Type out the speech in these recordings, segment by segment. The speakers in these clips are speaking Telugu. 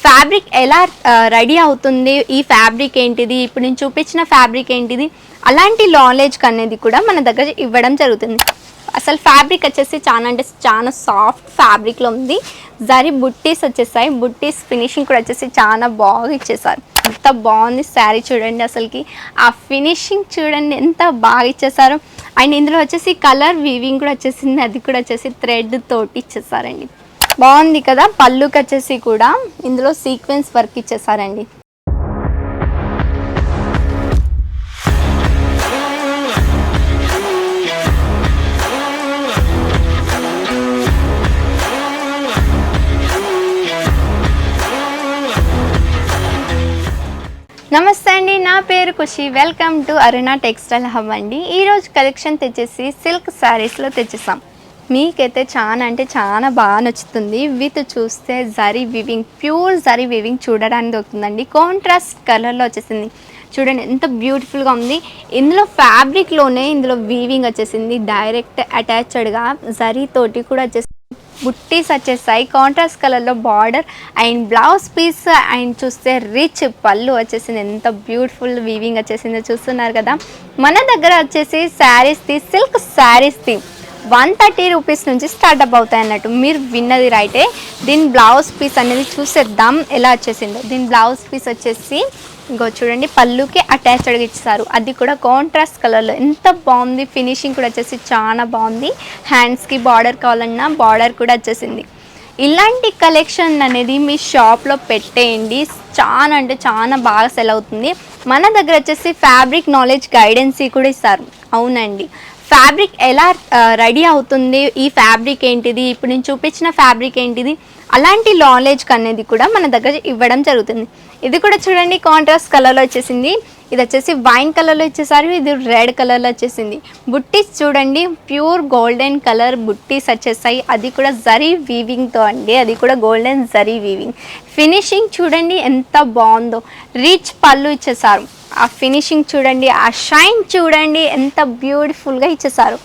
ఫ్యాబ్రిక్ ఎలా రెడీ అవుతుంది, ఈ ఫ్యాబ్రిక్ ఏంటిది, ఇప్పుడు నేను చూపించిన ఫ్యాబ్రిక్ ఏంటిది, అలాంటి నాలెడ్జ్ అనేది కూడా మన దగ్గర ఇవ్వడం జరుగుతుంది. అసలు ఫ్యాబ్రిక్ వచ్చేసి చాలా అంటే చాలా సాఫ్ట్ ఫ్యాబ్రిక్లో ఉంది. జరీ బుట్టీస్ వచ్చేసాయి. బుట్టీస్ ఫినిషింగ్ కూడా వచ్చేసి చాలా బాగా ఇచ్చేసారు. ఎంత బాగుంది శారీ చూడండి, అసలుకి ఆ ఫినిషింగ్ చూడండి ఎంత బాగా ఇచ్చేసారు. అండ్ ఇందులో వచ్చేసి కలర్ వీవింగ్ కూడా వచ్చేసింది, అది కూడా వచ్చేసి థ్రెడ్ తోటి ఇచ్చేసారండి. బాగుంది కదా. పళ్ళుకి వచ్చేసి కూడా ఇందులో సీక్వెన్స్ వర్క్ ఇచ్చేసారండి. నమస్తే అండి, నా పేరు Khushi. Welcome to Aruna textile hub అండి. ఈరోజు కలెక్షన్ తెచ్చేసి సిల్క్ శారీస్లో తెచ్చేసాం. మీకైతే చాలా అంటే చాలా బాగా నచ్చుతుంది. విత్ చూస్తే zari weaving, pure zari weaving చూడడానికి దొరుకుతుందండి. కాంట్రాస్ట్ కలర్లో వచ్చేసింది. చూడండి ఎంత బ్యూటిఫుల్గా ఉంది. ఇందులో ఫ్యాబ్రిక్లోనే ఇందులో వీవింగ్ వచ్చేసింది. డైరెక్ట్ అటాచ్డ్గా జరీ తోటి కూడా వచ్చేసింది. బుట్టీస్ వచ్చేసాయి. కాంట్రాస్ట్ కలర్లో border and blouse piece and చూస్తే రిచ్ పళ్ళు వచ్చేసింది. ఎంత బ్యూటిఫుల్ వీవింగ్ వచ్చేసిందో చూస్తున్నారు కదా. మన దగ్గర వచ్చేసి శారీస్ది, సిల్క్ శారీస్ది 130 రూపీస్ నుంచి స్టార్ట్అప్ అవుతాయి అన్నట్టు. మీరు విన్నది రైటే. దీని బ్లౌజ్ పీస్ అనేది చూసేద్దాం ఎలా వచ్చేసిందో. దీని బ్లౌజ్ పీస్ వచ్చేసి ఇంకో చూడండి, పళ్ళుకి అటాచ్డ్గా ఇచ్చారు. అది కూడా కాంట్రాస్ట్ కలర్లో ఎంత బాగుంది. ఫినిషింగ్ కూడా వచ్చేసి చాలా బాగుంది. హ్యాండ్స్కి బార్డర్ కావాలన్నా బార్డర్ కూడా వచ్చేసింది. ఇలాంటి కలెక్షన్ అనేది మీ షాప్లో పెట్టేయండి, చాలా అంటే చాలా బాగా సెల్ అవుతుంది. మన దగ్గర వచ్చేసి ఫ్యాబ్రిక్ నాలెడ్జ్ గైడెన్సీ కూడా ఇస్తారు. అవునండి, ఫ్యాబ్రిక్ ఎలా రెడీ అవుతుంది, ఈ ఫ్యాబ్రిక్ ఏంటిది, ఇప్పుడు నేను చూపించిన ఫ్యాబ్రిక్ ఏంటిది, అలాంటి నాలెడ్జ్ అనేది కూడా మన దగ్గర ఇవ్వడం జరుగుతుంది. ఇది కూడా చూడండి కాంట్రాస్ట్ కలర్లో వచ్చేసింది. ఇది వచ్చేసి వైన్ కలర్లో ఇచ్చేసారు, ఇది రెడ్ కలర్లో వచ్చేసింది. బుట్టీస్ చూడండి, ప్యూర్ గోల్డెన్ కలర్ బుట్టీస్ వచ్చేసాయి. అది కూడా జరీ వీవింగ్తో అండి, అది కూడా గోల్డెన్ జరీ వీవింగ్. ఫినిషింగ్ చూడండి ఎంత బాగుందో. రిచ్ పళ్ళు ఇచ్చేసారు. ఆ ఫినిషింగ్ చూడండి, ఆ షైన్ చూడండి ఎంత బ్యూటిఫుల్గా ఇచ్చేసారు.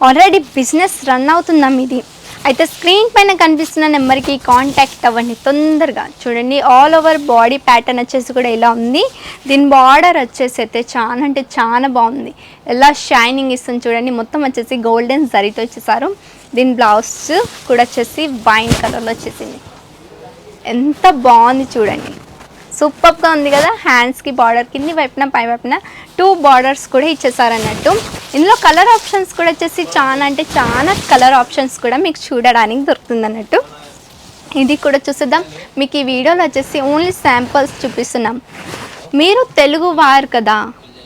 ఆల్రెడీ బిజినెస్ రన్ అవుతుందా మీది అయితే స్క్రీన్ పైన కనిపిస్తున్న నెంబర్కి కాంటాక్ట్ అవ్వండి తొందరగా. చూడండి ఆల్ ఓవర్ బాడీ ప్యాటర్న్ వచ్చేసి కూడా ఇలా ఉంది. దీని బార్డర్ వచ్చేసి అయితే చాలా అంటే చాలా బాగుంది. ఎలా షైనింగ్ ఇస్తుంది చూడండి. మొత్తం వచ్చేసి గోల్డెన్ జరీతో ఇచ్చేసారు. దీని బ్లౌజ్ కూడా వచ్చేసి వైన్ కలర్లో వచ్చేసింది. ఎంత బాగుంది చూడండి, సూపర్గా ఉంది కదా. హ్యాండ్స్కి బార్డర్, కింది వైపున పై వైపున 2 బార్డర్స్ కూడా ఇచ్చేసారన్నట్టు. ఇందులో కలర్ ఆప్షన్స్ కూడా వచ్చేసి చాలా అంటే చాలా కలర్ ఆప్షన్స్ కూడా మీకు చూడడానికి దొరుకుతుంది అన్నట్టు. ఇది కూడా చూసేద్దాం. మీకు ఈ వీడియోలో వచ్చేసి ఓన్లీ శాంపుల్స్ చూపిస్తున్నాం. మీరు తెలుగు వారు కదా,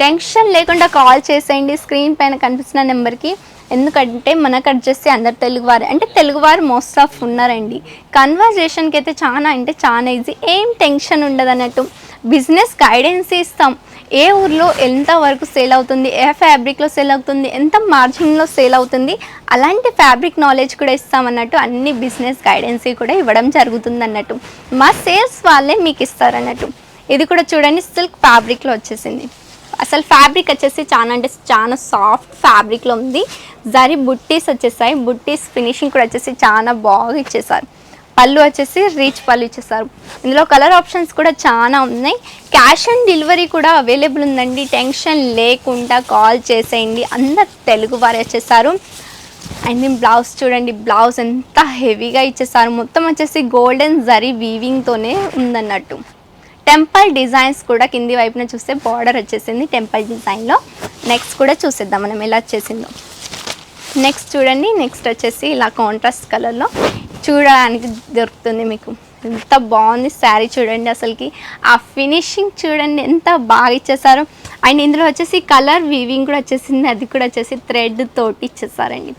టెన్షన్ లేకుండా కాల్ చేసేయండి స్క్రీన్ పైన కనిపిస్తున్న నెంబర్కి. ఎందుకంటే మనకు వచ్చేసి అందరు తెలుగువారు, అంటే తెలుగువారు మోస్ట్ ఆఫ్ ఉన్నారండి. కన్వర్జేషన్కి అయితే చాలా అంటే చాలా ఈజీ, ఏం టెన్షన్ ఉండదు అన్నట్టు. బిజినెస్ గైడెన్స్ ఇస్తాం. ఏ ఊర్లో ఎంత వరకు సేల్ అవుతుంది, ఏ ఫ్యాబ్రిక్లో సేల్ అవుతుంది, ఎంత మార్జిన్లో సేల్ అవుతుంది, అలాంటి ఫ్యాబ్రిక్ నాలెడ్జ్ కూడా ఇస్తామన్నట్టు. అన్ని బిజినెస్ గైడెన్స్ కూడా ఇవ్వడం జరుగుతుంది అన్నట్టు. మా సేల్స్ వాళ్ళే మీకు ఇస్తారన్నట్టు. ఇది కూడా చూడండి సిల్క్ ఫ్యాబ్రిక్లో వచ్చేసింది. అసలు ఫ్యాబ్రిక్ వచ్చేసి చాలా అంటే చాలా సాఫ్ట్ ఫ్యాబ్రిక్లో ఉంది. జరీ బుట్టీస్ వచ్చేసాయి. బుట్టీస్ ఫినిషింగ్ కూడా వచ్చేసి చాలా బాగా ఇచ్చేసారు. పళ్ళు వచ్చేసి రీచ్ పళ్ళు ఇచ్చేసారు. ఇందులో కలర్ ఆప్షన్స్ కూడా చాలా ఉన్నాయి. క్యాష్ ఆన్ డెలివరీ కూడా అవైలబుల్ ఉందండి. టెన్షన్ లేకుండా కాల్ చేసేయండి. అందరు తెలుగు వారు వచ్చేసారు. అండ్ దీని బ్లౌజ్ చూడండి, బ్లౌజ్ ఎంత హెవీగా ఇచ్చేసారు. మొత్తం వచ్చేసి గోల్డెన్ జరీ వీవింగ్తోనే ఉందన్నట్టు. టెంపుల్ డిజైన్స్ కూడా కింది వైపున చూస్తే బార్డర్ వచ్చేసింది టెంపుల్ డిజైన్లో. నెక్స్ట్ కూడా చూసేద్దాం మనం ఎలా వచ్చేసిందో. నెక్స్ట్ చూడండి, నెక్స్ట్ వచ్చేసి ఇలా కాంట్రాస్ట్ కలర్లో చూడడానికి దొరుకుతుంది మీకు. ఎంత బాగుంది శారీ చూడండి, అసలుకి ఆ ఫినిషింగ్ చూడండి ఎంత బాగా ఇచ్చేసారు. అండ్ ఇందులో వచ్చేసి కలర్ వీవింగ్ కూడా వచ్చేసింది, అది కూడా వచ్చేసి థ్రెడ్ తోటి ఇచ్చేసారండి.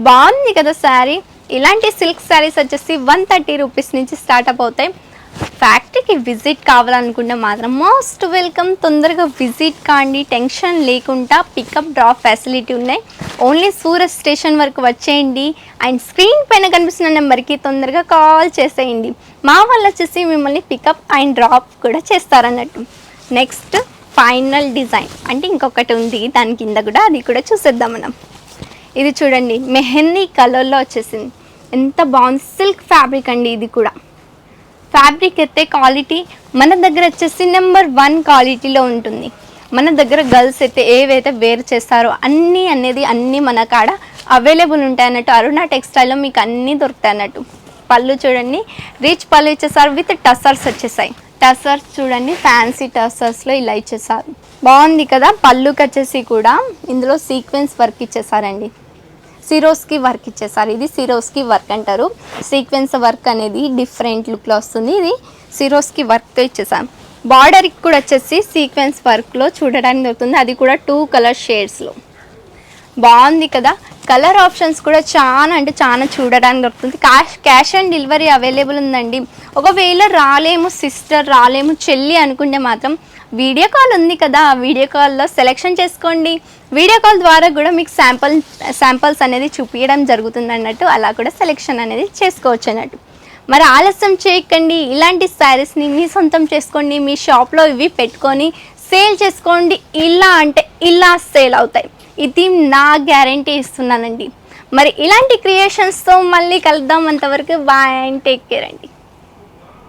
బాగుంది కదా శారీ. ఇలాంటి సిల్క్ శారీస్ వచ్చేసి 130 రూపీస్ నుంచి స్టార్ట్అప్ అవుతాయి. ఫ్యాక్టరీకి విజిట్ కావాలనుకుంటే మాత్రం మోస్ట్ వెల్కమ్. తొందరగా విజిట్ కాండి, టెన్షన్ లేకుండా పికప్ డ్రాప్ ఫెసిలిటీ ఉన్నాయి. ఓన్లీ సూరత్ స్టేషన్ వరకు వచ్చేయండి. అండ్ స్క్రీన్ పైన కనిపిస్తున్న నెంబర్కి తొందరగా కాల్ చేసేయండి. మా వాళ్ళు వచ్చేసి మిమ్మల్ని పికప్ అండ్ డ్రాప్ కూడా చేస్తారన్నట్టు. నెక్స్ట్ ఫైనల్ డిజైన్ అంటే ఇంకొకటి ఉంది దాని కింద కూడా, అది కూడా చూసేద్దాం మనం. ఇది చూడండి మెహందీ కలర్లో వచ్చేసింది. ఎంత బాగుంది. సిల్క్ ఫ్యాబ్రిక్ అండి ఇది కూడా. ఫ్యాబ్రిక్ అయితే క్వాలిటీ మన దగ్గర వచ్చేసి నెంబర్ 1 క్వాలిటీలో ఉంటుంది. మన దగ్గర గర్ల్స్ అయితే ఏవైతే వేర్ చేస్తారో అన్నీ మన కాడ అవైలబుల్ ఉంటాయి అన్నట్టు. అరుణ టెక్స్టైల్లో మీకు అన్నీ దొరుకుతాయి అన్నట్టు. పళ్ళు చూడండి, రిచ్ పళ్ళు ఇచ్చేసారు విత్ టసర్స్ వచ్చేసాయి. టసర్స్ చూడండి, ఫ్యాన్సీ టసర్స్లో ఇలా ఇచ్చేసారు. బాగుంది కదా. పళ్ళుకి వచ్చేసి కూడా ఇందులో సీక్వెన్స్ వర్క్ ఇచ్చేసారండి. సిరోస్కి వర్క్ ఇచ్చేసారు. ఇది సిరోస్కి వర్క్ అంటారు. సీక్వెన్స్ వర్క్ అనేది డిఫరెంట్ లుక్లో వస్తుంది. ఇది సిరోస్కి వర్క్తో ఇచ్చేసాం. బార్డర్కి కూడా వచ్చేసి సీక్వెన్స్ వర్క్లో చూడడానికి దొరుకుతుంది. అది కూడా 2 కలర్ షేడ్స్లో. బాగుంది కదా. కలర్ ఆప్షన్స్ కూడా చాలా అంటే చాలా చూడడానికి దొరుకుతుంది. క్యాష్ ఆన్ డెలివరీ అవైలబుల్ ఉందండి. ఒకవేళ రాలేము సిస్టర్, రాలేము చెల్లి అనుకుంటే మాత్రం వీడియో కాల్ ఉంది కదా, ఆ వీడియో కాల్లో సెలెక్షన్ చేసుకోండి. వీడియో కాల్ ద్వారా కూడా మీకు శాంపిల్స్ అనేది చూపించడం జరుగుతుంది అన్నట్టు. అలా కూడా సెలెక్షన్ అనేది చేసుకోవచ్చు అన్నట్టు. మరి ఆలస్యం చేయకండి, ఇలాంటి శారీస్ని మీ సొంతం చేసుకోండి. మీ షాప్లో ఇవి పెట్టుకొని సేల్ చేసుకోండి. ఇలా అంటే ఇలా సేల్ అవుతాయి. ఇది నా గ్యారంటీ ఇస్తున్నానండి. మరి ఇలాంటి క్రియేషన్స్తో మళ్ళీ కలుద్దాం. అంతవరకు బాయ్ అండ్ టేక్ కేర్ అండి.